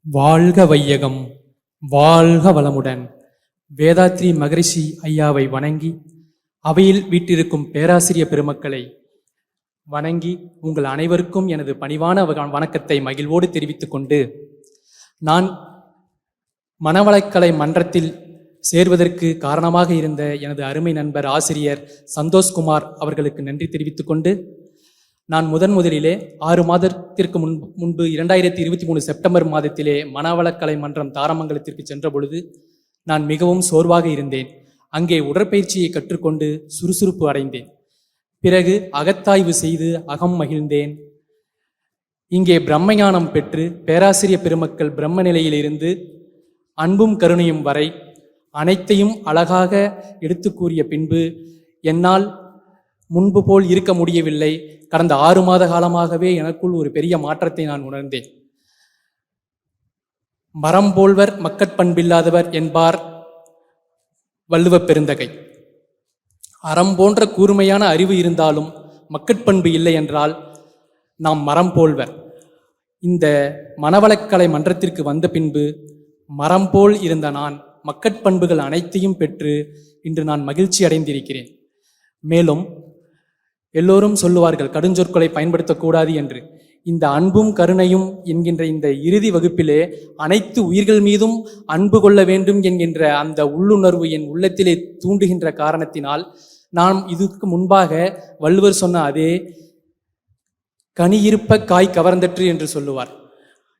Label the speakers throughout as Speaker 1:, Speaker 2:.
Speaker 1: வாழ்க வையகம், வாழ்க வளமுடன். வேதாத்ரி மகரிஷி ஐயாவை வணங்கி, அவையில் வீட்டிருக்கும் பேராசிரிய பெருமக்களை வணங்கி, உங்கள் அனைவருக்கும் எனது பணிவான வணக்கத்தை மகிழ்வோடு தெரிவித்துக் கொண்டு, நான் மனவளக்கலை மன்றத்தில் சேர்வதற்கு காரணமாக இருந்த எனது அருமை நண்பர் ஆசிரியர் சந்தோஷ்குமார் அவர்களுக்கு நன்றி தெரிவித்துக் கொண்டு, நான் முதலிலே 6 மாதத்திற்கு முன்பு 2023 செப்டம்பர் மாதத்திலே மனவளக்கலை மன்றம் தாரமங்கலத்திற்கு சென்ற பொழுது நான் மிகவும் சோர்வாக இருந்தேன். அங்கே உடற்பயிற்சியை கற்றுக்கொண்டு சுறுசுறுப்பு அடைந்தேன். பிறகு அகத்தாய்வு செய்து அகம் மகிழ்ந்தேன். இங்கே பிரம்மஞானம் பெற்று பேராசிரிய பெருமக்கள் பிரம்ம நிலையிலிருந்து அன்பும் கருணையும் வரை அனைத்தையும் அழகாக எடுத்து கூறிய பின்பு என்னால் முன்பு போல் இருக்க முடியவில்லை. கடந்த 6 மாத காலமாகவே எனக்குள் ஒரு பெரிய மாற்றத்தை நான் உணர்ந்தேன். மரம் போல்வர் மக்கட்பண்பில்லாதவர் என்பார் வள்ளுவப் பெருந்தகை. அறம் போன்ற கூர்மையான அறிவு இருந்தாலும் மக்கட்பண்பு இல்லை என்றால் நாம் மரம் போல்வர். இந்த மனவளக்கலை மன்றத்திற்கு வந்த பின்பு மரம் போல் இருந்த நான் மக்கட்பண்புகள் அனைத்தையும் பெற்று இன்று நான் மகிழ்ச்சி அடைந்திருக்கிறேன். மேலும் எல்லோரும் சொல்லுவார்கள் கடுஞ்சொற்களை பயன்படுத்தக்கூடாது என்று. இந்த அன்பும் கருணையும் என்கின்ற இந்த இறுதி வகுப்பிலே அனைத்து உயிர்கள் மீதும் அன்பு கொள்ள வேண்டும் என்கின்ற அந்த உள்ளுணர்வு என் உள்ளத்திலே தூண்டுகின்ற காரணத்தினால் நாம் இதுக்கு முன்பாக வள்ளுவர் சொன்ன அதே கனியிருப்ப காய் கவர்ந்தற்று என்று சொல்லுவார்.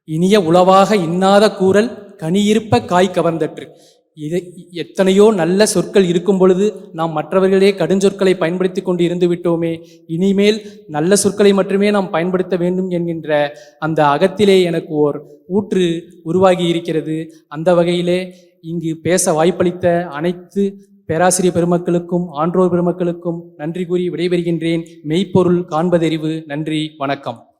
Speaker 1: இனிய உளவாக இன்னாத கூறல் கனியிருப்ப காய் கவர்ந்தற்று. இது எத்தனையோ நல்ல சொற்கள் இருக்கும் பொழுது நாம் மற்றவர்களே கடுஞ்சொற்களை பயன்படுத்தி கொண்டு இருந்து விட்டோமே, இனிமேல் நல்ல சொற்களை மட்டுமே நாம் பயன்படுத்த வேண்டும் என்கின்ற அந்த அகத்திலே எனக்கு ஓர் ஊற்று உருவாகி இருக்கிறது. அந்த வகையிலே இங்கு பேச வாய்ப்பளித்த அனைத்து பேராசிரியர் பெருமக்களுக்கும் ஆன்றோர் பெருமக்களுக்கும் நன்றி கூறி விடைபெறுகின்றேன். மெய்ப்பொருள் காண்பதறிவு. நன்றி, வணக்கம்.